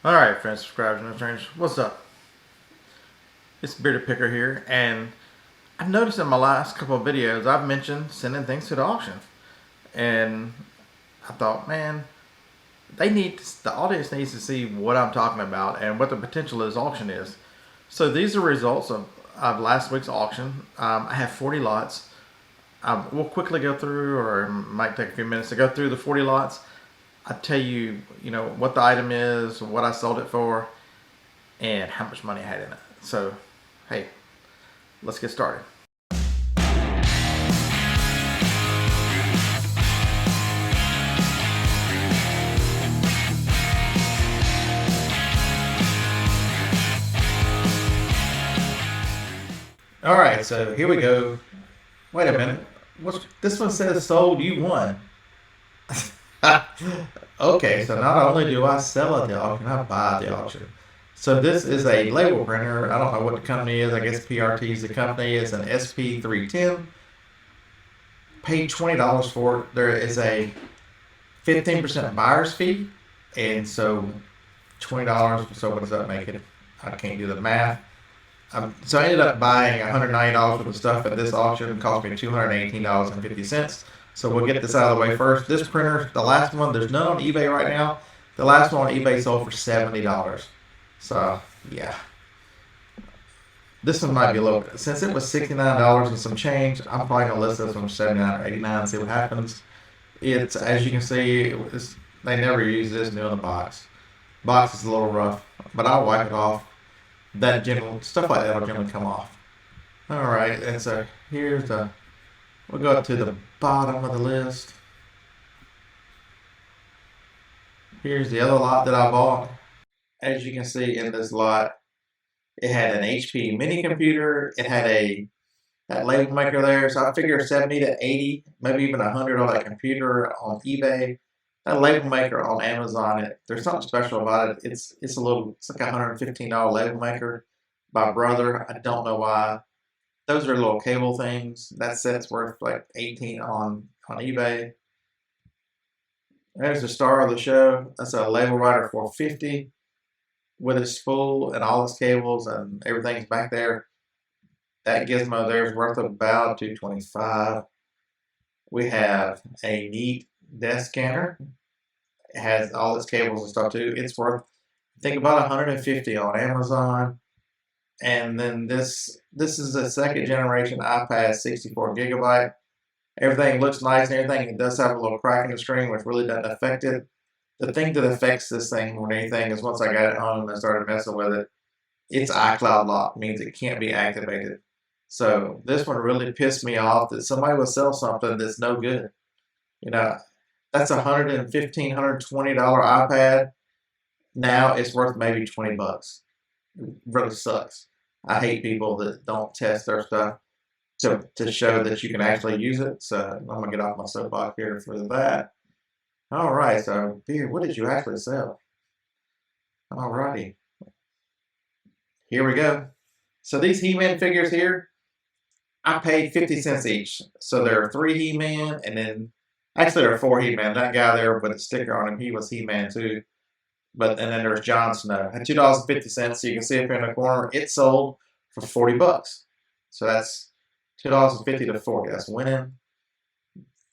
Alright, friends, subscribers, and friends, what's up? It's Bearded Picker here, and I've noticed in my last couple of videos I've mentioned sending things to the auction. And I thought, man, the audience needs to see what I'm talking about and what the potential of this auction is. So these are results of last week's auction. I have 40 lots. We'll quickly go through, or it might take a few minutes to go through the 40 lots. I tell you, what the item is, what I sold it for, and how much money I had in it. So, hey, let's get started. All right, so here we go. Wait a minute. This one says sold, you won. Okay, so not only do I sell at the auction, I buy at the auction. So this is a label printer. I don't know what the company is. I guess PRT is the company. It's an SP310. Paid $20 for it. There is a 15% buyer's fee, and so $20. So what does that make it? I can't do the math. So I ended up buying $190 worth of stuff at this auction. It cost me $218.50. So we'll get this out of the way first. This printer, the last one, there's none on eBay right now. The last one on eBay sold for $70. So yeah, this one might be a little. Since it was $69 and some change, I'm probably gonna list this one for 79 or 89 and see what happens. It's, as you can see, they never use this new in the box. Box is a little rough, but I'll wipe it off. That general stuff like that will generally come off. All right, and so we'll go up to the bottom of the list. Here's the other lot that I bought. As you can see in this lot, it had an HP mini computer. It had that label maker there. So I figure 70 to 80, maybe even 100 on that computer on eBay. That label maker on Amazon, there's something special about it. It's like a $115 label maker by Brother. I don't know why. Those are little cable things. That set's worth like 18 on eBay. There's the star of the show. That's a label writer 450 with its spool and all its cables and everything's back there. That gizmo there is worth about $225. We have a neat desk scanner. It has all its cables and stuff too. It's worth, I think, about $150 on Amazon. And then this is a second generation iPad, 64 gigabyte. Everything looks nice and everything. It does have a little crack in the screen, which really doesn't affect it. The thing that affects this thing more than anything is once I got it home and started messing with it, its iCloud lock means it can't be activated. So this one really pissed me off that somebody would sell something that's no good. You know, that's $115, $120 iPad. Now it's worth maybe 20 bucks. It really sucks. I hate people that don't test their stuff to show that you can actually use it. So I'm gonna get off my soapbox here for that. All right, so Beard, what did you actually sell? All righty, here we go. So these He-Man figures here, I paid 50 cents each. So there are 3 He-Man, and then actually there are 4 He-Man. That guy there with a sticker on him, he was He-Man too. And then there's Jon Snow at $2.50. So you can see up here in the corner, it sold for 40 bucks. So that's $2.50 to 40. That's winning.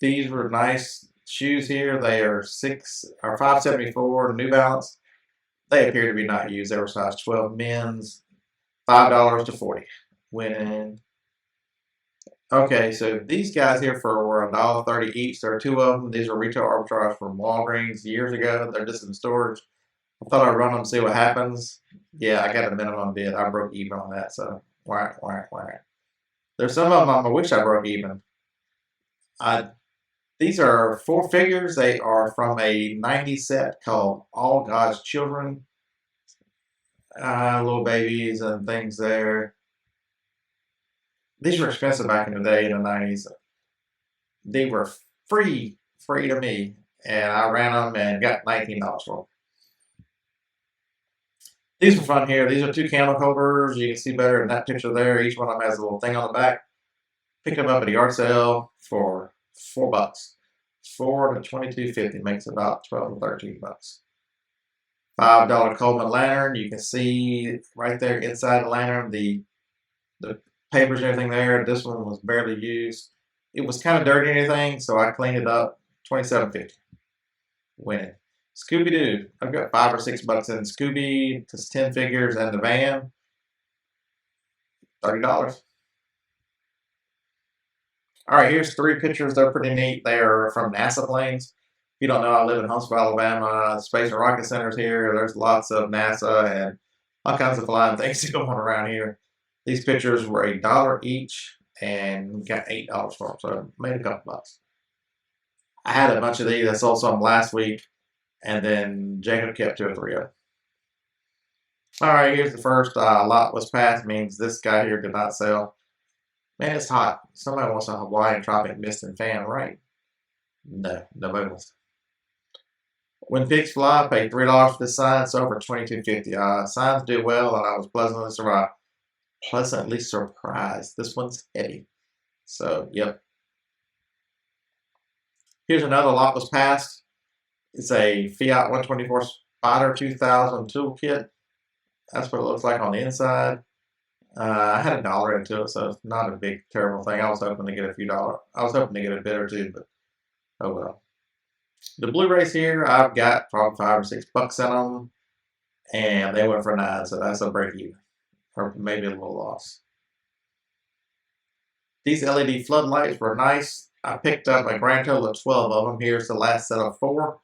These were nice shoes here. They are 574 New Balance. They appear to be not used. They were size 12 men's. $5 to 40. Winning. Okay, so these guys here were $1.30 each. There are 2 of them. These are retail arbitrage from Walgreens years ago. They're just in storage. I thought I'd run them and see what happens. Yeah, I got a minimum bid. I broke even on that, so whack. There's some of them I wish I broke even. These are 4 figures. They are from a 90s set called All God's Children. Little babies and things there. These were expensive back in the day in the 90s. They were free to me, and I ran them and got $19 for them. These are fun here. These are 2 candle holders. You can see better in that picture there. Each one of them has a little thing on the back. Picked them up at a yard sale for $4. $4 to $22.50 makes about 12 to 13 bucks. $5 Coleman lantern. You can see right there inside the lantern the papers and everything there. This one was barely used. It was kind of dirty and everything, so I cleaned it up. $27.50. Winning. Scooby Doo. I've got $5 or $6 in Scooby. Just 10 figures and the van. $30. All right, here's 3 pictures. They're pretty neat. They are from NASA planes. If you don't know, I live in Huntsville, Alabama. Space and Rocket Center's here. There's lots of NASA and all kinds of flying things going around here. These pictures were $1 each, and got $8 for them, so I made a couple bucks. I had a bunch of these. I sold some last week, and then Jacob kept 2 or 3 of them. All right, here's the first lot was passed. Means this guy here did not sell. Man, it's hot. Somebody wants a Hawaiian tropic mist and fan, right? No, nobody wants. When pigs fly, I paid $3 for this sign. Sold for $22.50. Signs do well, and I was pleasantly surprised. This one's heavy. So, yep. Here's another lot was passed. It's a Fiat 124 Spider 2000 toolkit. That's what it looks like on the inside. I had $1 into it, so it's not a big, terrible thing. I was hoping to get a few dollars. I was hoping to get a bit or two, but oh well. The Blu-rays here, I've got probably $5 or $6 in them, and they went for 9, so that's a break even, or maybe a little loss. These LED floodlights were nice. I picked up a grand total of 12 of them. Here's the last set of 4.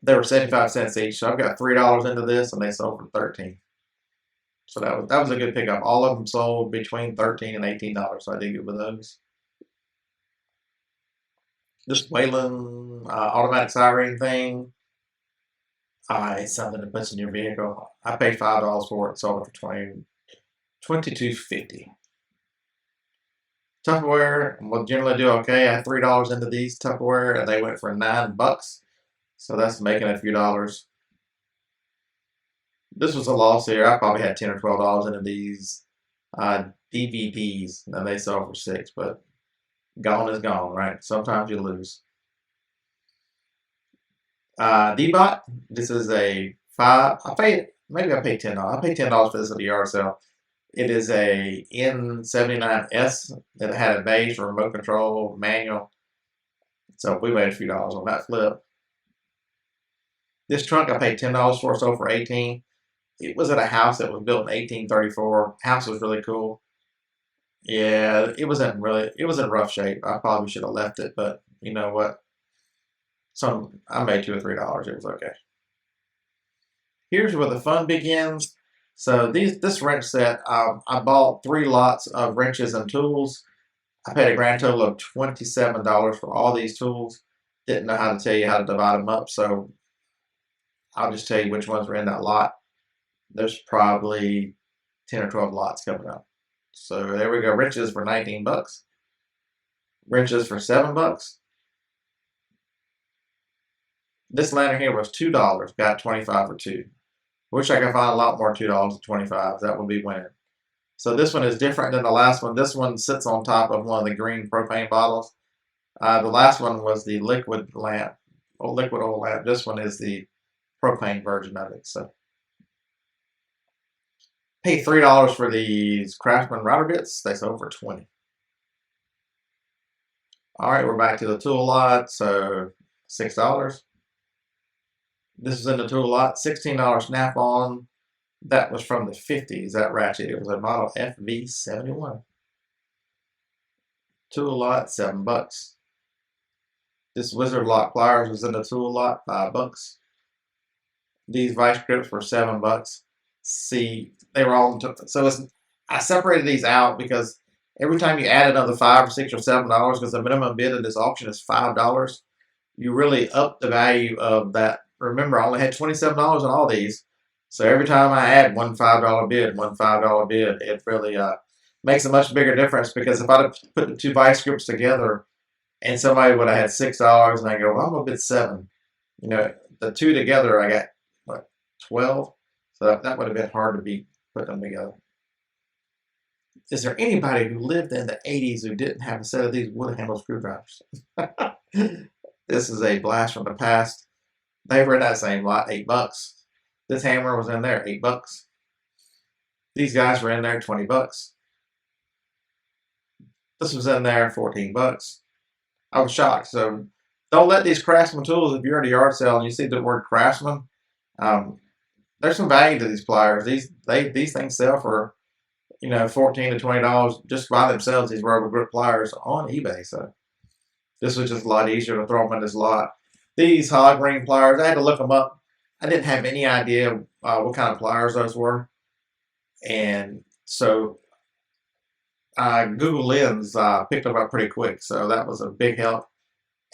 They were 75 cents each, so I've got $3 into this, and they sold for 13. So that was a good pickup. All of them sold between $13 and $18, so I did good with those. This Wayland automatic siren thing, it's something to put in your vehicle. I paid $5 for it, sold it for $22.50. Tupperware will generally do okay. I had $3 into these Tupperware, and they went for $9. So that's making a few dollars. This was a loss here. I probably had $10 or $12 into these DVDs, and they sold for $6. But gone is gone, right? Sometimes you lose. D-Bot. This is a 5. I paid $10. I paid $10 for this at the yard sale. It is a N79S that had a beige remote control manual. So we made a few dollars on that flip. This trunk I paid $10 for, sold for $18. It was at a house that was built in 1834. House was really cool. Yeah, it was in rough shape. I probably should have left it, but you know what? So I made $2 or $3. It was okay. Here's where the fun begins. So this wrench set, I bought 3 lots of wrenches and tools. I paid a grand total of $27 for all these tools. Didn't know how to tell you how to divide them up, so I'll just tell you which ones were in that lot. There's probably 10 or 12 lots coming up. So there we go. Wrenches for $19. Wrenches for $7. This lantern here was $2. Got 25 for 2. Wish I could find a lot more $2 to 25. That would be winning. So this one is different than the last one. This one sits on top of one of the green propane bottles. The last one was the liquid lamp, or liquid oil lamp. This one is the propane version of it. So paid $3 for these Craftsman router bits. They sold for $20. All right, we're back to the tool lot. So $6. This is in the tool lot. $16 Snap-on. That was from the 50s. That ratchet. It was a model FV71. Tool lot, $7. This Wizard Lock pliers was in the tool lot, $5. These vice grips were $7. See, they were all so I separated these out because every time you add another $5 or $6 or $7, because the minimum bid of this auction is $5, you really up the value of that. Remember, I only had $27 on all these, so every time I add one $5 bid, it really makes a much bigger difference. Because if I'd put the 2 vice grips together, and somebody would have had $6, and I go, well, I'm gonna bid $7. You know, the 2 together, I got what, 12. So that would have been hard to beat, put them together. Is there anybody who lived in the 80s who didn't have a set of these wood handle screwdrivers? This is a blast from the past. They were in that same lot, $8. This hammer was in there, $8. These guys were in there, $20. This was in there, $14. I was shocked. So don't let these Craftsman tools, if you're at a yard sale and you see the word Craftsman, there's some value to these pliers. These things sell for, you know, $14 to $20 just by themselves, these rubber grip pliers on eBay. So this was just a lot easier to throw them in this lot. These hog ring pliers, I had to look them up. I didn't have any idea what kind of pliers those were. And so Google Lens picked them up pretty quick. So that was a big help.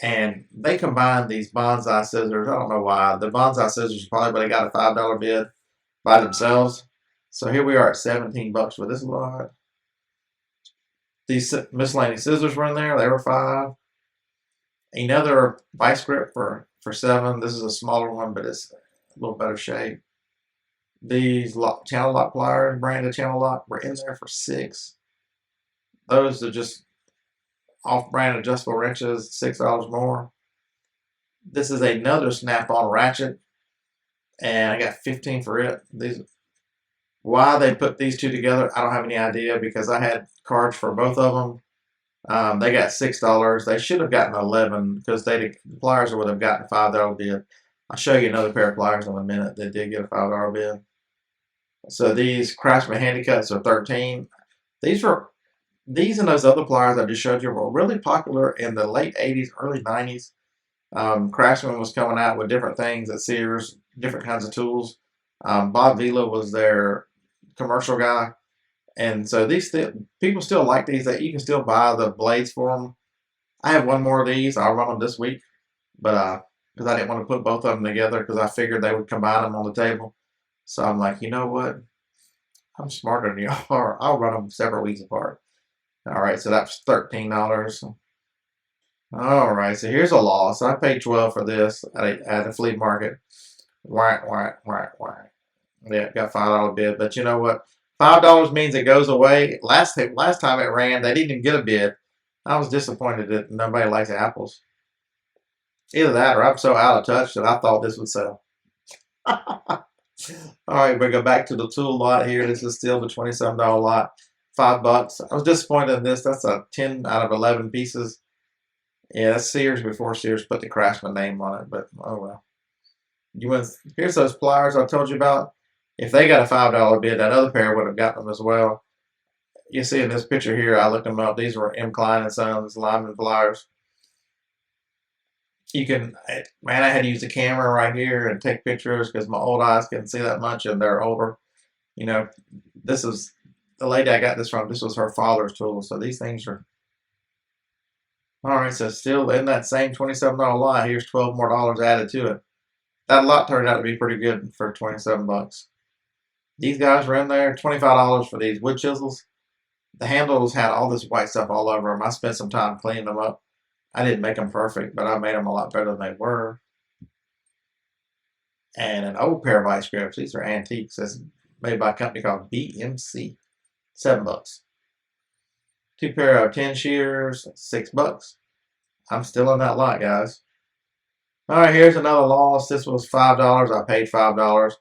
And they combined these Bonsai Scissors. I don't know why. The Bonsai Scissors probably would have got a $5 bid by themselves. So here we are at $17 for this lot. These miscellaneous scissors were in there. They were $5. Another vice grip for $7. This is a smaller one, but it's a little better shape. These channel lock pliers, branded channel lock, were in there for $6. Those are just off-brand adjustable wrenches, $6 more. This is another snap-on ratchet, and I got $15 for it. Why they put these two together, I don't have any idea, because I had cards for both of them. They got $6. They should have gotten $11 because the pliers would have gotten a $5 bid. I'll show you another pair of pliers in a minute that did get a $5 bid. So these Craftsman Handy Cuts are $13. These and those other pliers I just showed you were really popular in the late 80s, early 90s. Craftsman was coming out with different things at Sears, different kinds of tools. Bob Vila was their commercial guy. And so people still like these. You can still buy the blades for them. I have one more of these. I'll run them this week. But because I didn't want to put both of them together because I figured they would combine them on the table. So I'm like, you know what? I'm smarter than you are. I'll run them several weeks apart. All right, so that's $13. All right, so here's a loss. I paid $12 for this at a flea market. Whack. Yeah, got $5 bid. But you know what? $5 means it goes away. Last time it ran, they didn't even get a bid. I was disappointed that nobody likes apples. Either that or I'm so out of touch that I thought this would sell. All right, we go back to the tool lot here. This is still the $27 lot. $5. I was disappointed in this. That's a 10 out of 11 pieces. Yeah, that's Sears before Sears put the Craftsman name on it, but oh well. Here's those pliers I told you about. If they got a $5 bid, that other pair would have gotten them as well. You see in this picture here, I looked them up. These were M. Klein & Sons lineman pliers. Man, I had to use the camera right here and take pictures because my old eyes couldn't see that much and they're older. You know, this is the lady I got this from. This was her father's tool. So these things are. All right, so still in that same $27 lot, here's $12 more added to it. That lot turned out to be pretty good for $27. These guys were in there, $25 for these wood chisels. The handles had all this white stuff all over them. I spent some time cleaning them up. I didn't make them perfect, but I made them a lot better than they were. And an old pair of vice grips. These are antiques. It's made by a company called BMC. $7. Two pair of 10 shears, $6. I'm still in that lot, guys. All right, here's another loss. This was $5. I paid $5.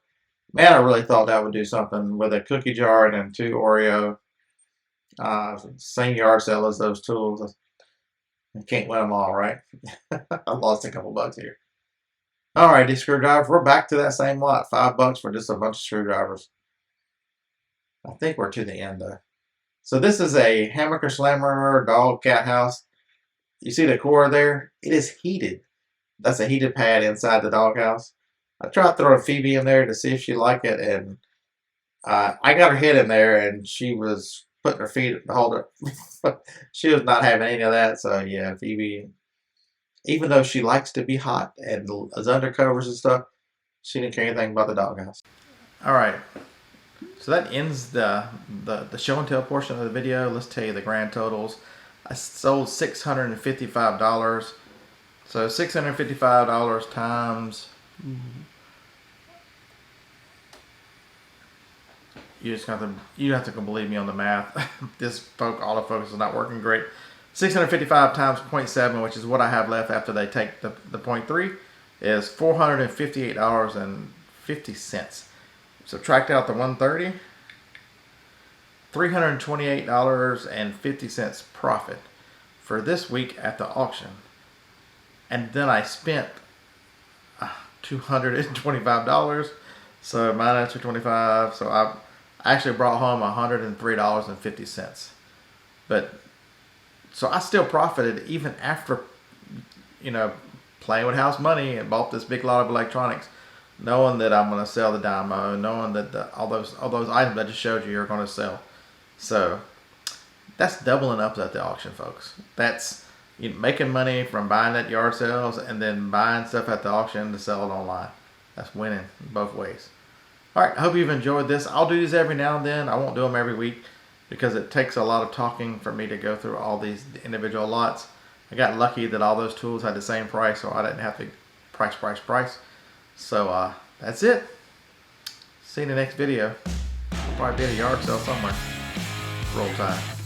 Man, I really thought that would do something with a cookie jar and then 2 Oreo. Same yard sale as those tools. I can't win them all, right? I lost a couple bucks here. All right, these screwdrivers. We're back to that same lot. $5 for just a bunch of screwdrivers. I think we're to the end, though. So this is a hammocker slammer dog cat house. You see the core there? It is heated. That's a heated pad inside the doghouse. I tried throwing Phoebe in there to see if she liked it, and I got her head in there, and she was putting her feet to hold her. She was not having any of that, so yeah, Phoebe, even though she likes to be hot and has undercovers and stuff, she didn't care anything about the doghouse. All right, so that ends the show and tell portion of the video. Let's tell you the grand totals. I sold $655. So $655 times. You have to believe me on the math. This autofocus is not working great. 655 times 0.7, which is what I have left after they take the 0.3, is $458.50. $1.50. Subtract out the $130, $328.50 profit for this week at the auction. And then I spent $225. So minus $225. So I actually brought home $103.50. But so I still profited even after, playing with house money and bought this big lot of electronics, knowing that I'm going to sell the Dymo, knowing that all those items I just showed you are going to sell. So that's doubling up at the auction, folks. That's making money from buying at yard sales and then buying stuff at the auction to sell it online. That's winning both ways. All right, I hope you've enjoyed this. I'll do these every now and then. I won't do them every week because it takes a lot of talking for me to go through all these individual lots. I got lucky that all those tools had the same price, so I didn't have to price. So that's it. See you in the next video. I'll probably be at a yard sale somewhere. Roll Tide.